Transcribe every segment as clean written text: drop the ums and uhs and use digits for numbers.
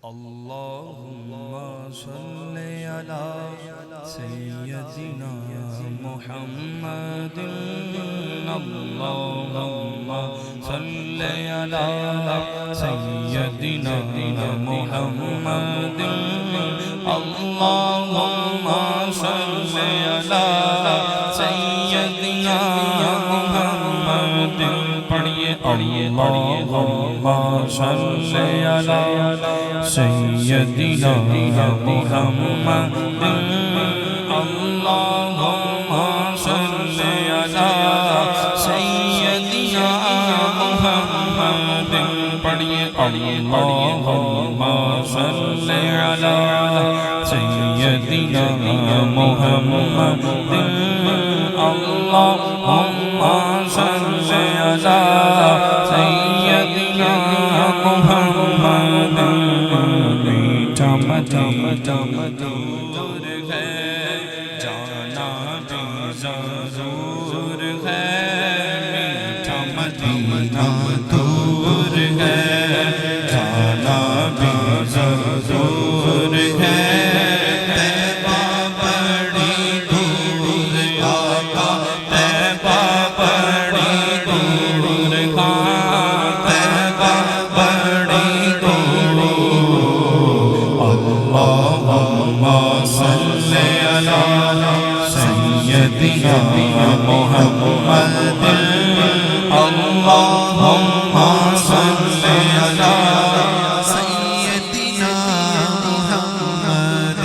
اللهم صل على سيدنا محمد اللهم صل على سيدنا محمد اللهم صل على سيدنا محمد پڑھیے اللهم صل على سيدنا محمد اللهم صل على سيدنا محمد پڑھیے اللهم صل على سيدنا محمد اللهم صل على سيدنا محمد میٹھا مدور ہے جانا بھی ضرور ہے میٹھا مدور ہے جانا بھی ضرور ہے طیبہ بڑی دور آقا طیبہ بڑی دور طیبہ بڑی دور اللهم صل على سيدنا محمد اللهم صل على سيدنا محمد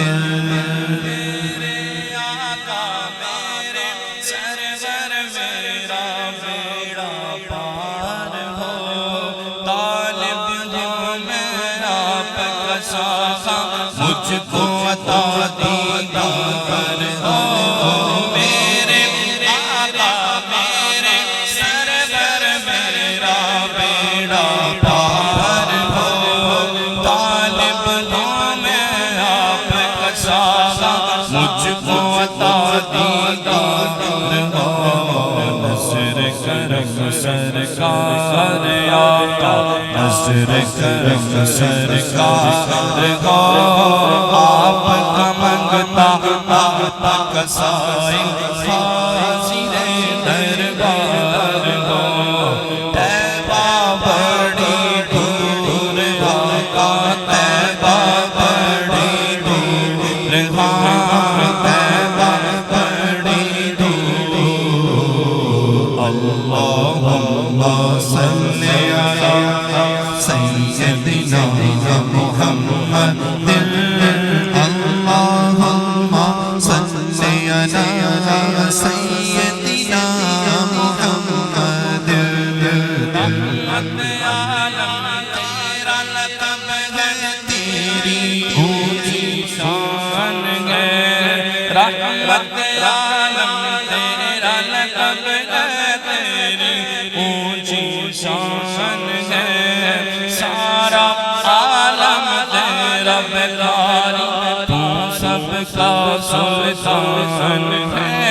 میرے آقا میرے سرور میرا بیڑا پار ہو طالب ہوں میں آپ کا ساخا مجھ کو عطا دیدار ہو میرے آقا میرے سرور میرا بیڑا پار ہو طالب ہوں میں آپ کا ساخا مجھ کو عطا دیدار ہو نظر کرم سرکار آقا نظر کرم سرکار ہو آپ کا منگتا آپ کا سائل حاضر دربار ہو طیبہ بڑی دور آقا طیبہ بڑی دور طیبہ بڑی دور اللهم صل على سيدنا محمد اللهم صل على سيدنا محمد رحمت عالم تیرا لقب ہے تیری اونچی شان ہے رحمت عالم تیرا لقب ہے تیری اونچی شان ہے سارا عالم تیرا بیداری تو سب کا سلطان ہے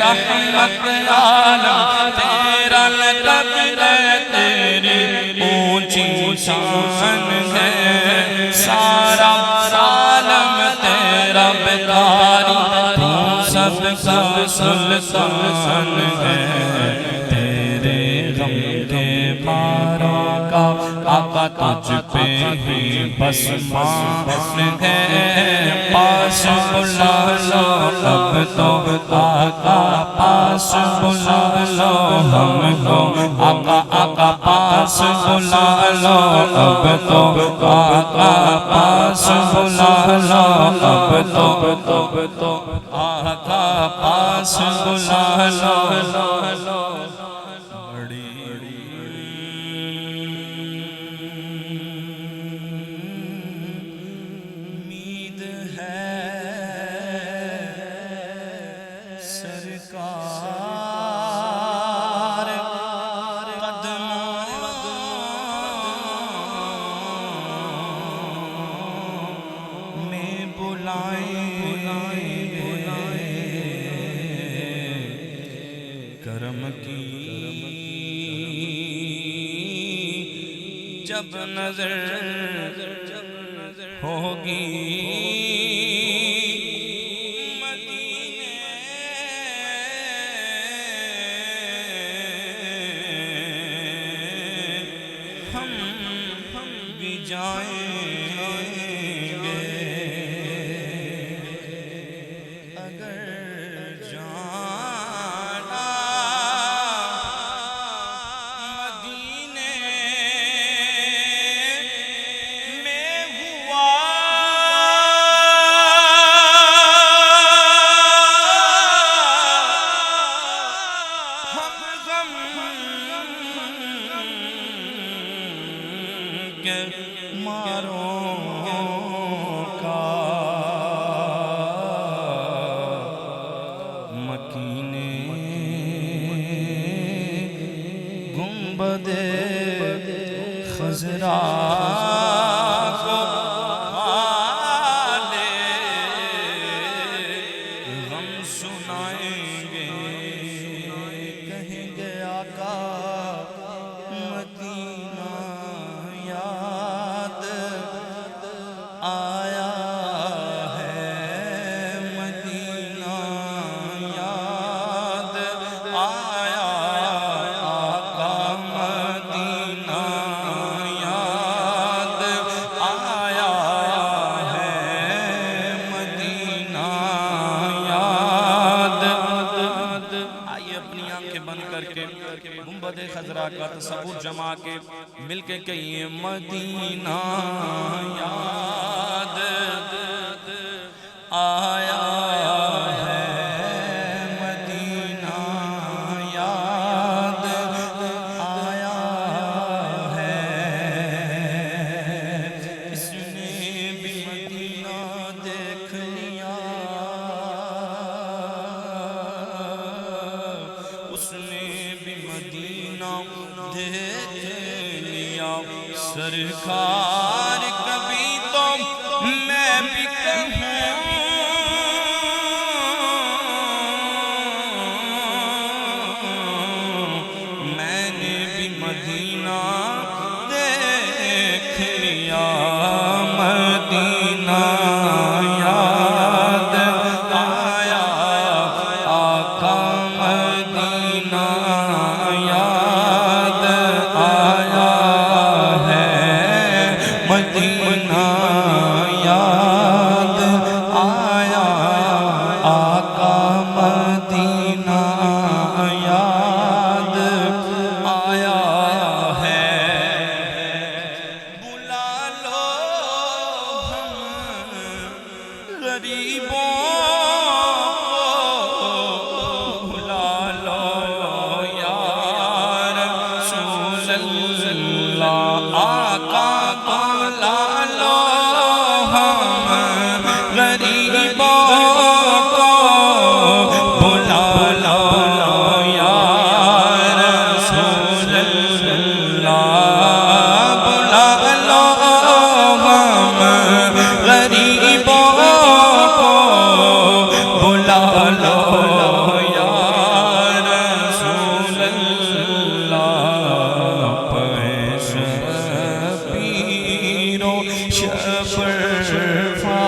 رحمت عالم تیرا لقب ہے تیری اونچی شان ہے سارا عالم تیرا بیداری تو سب کا سلطان ہے تیرے غم کے مارا کا آقا تجھ پہ ہی بس مان ہے پاس بلا لو اب تو آقا پاس بلا لو ہم کو آقا آقا پاس بلا لو اب تو آقا پاس بلا لو اب تو آقا پاس بلا لو سرکار قدموں میں بلائیں کرم کی جب نظر ہوگی مدینے ہم بھی جائیں گے اگر جانا مدینے میں ہوا ہم غم کے ماروں کا مکینے گنبد خضرا کو والے غم سنائیں گے کہیں گے آقا مدینہ یاد آیا ہے مدینہ یاد آیا آقا مدینہ یاد آیا ہے مدینہ یاد آئیے اپنی آنکھیں بند کر کے گنبد خضرا کا تصور جما کے مل کے کہیے مدینہ یاد آیا ہے مدینہ یاد آیا ہے اس نے بھی مدینہ دیکھ لیا اس نے بھی مدینہ دیکھ لیا سرکار کبھی تو میں بھی کہوں میں نے بھی مدینہ دیکھ لیا مدینہ یاد آیا آقا مدینہ یاد آیا ہے مدینہ یاد آیا آقا مدینہ یاد آیا ہے بلا لو ہم غریبوں کو بلا لو یا رسول اللہ آقا کو لا لو ہم غریبوں کو بلا لو یا رسول اللہ بلا لو ہم غریبوں کو بلا لو یا رسول اللہ پیش پیرو شفرفا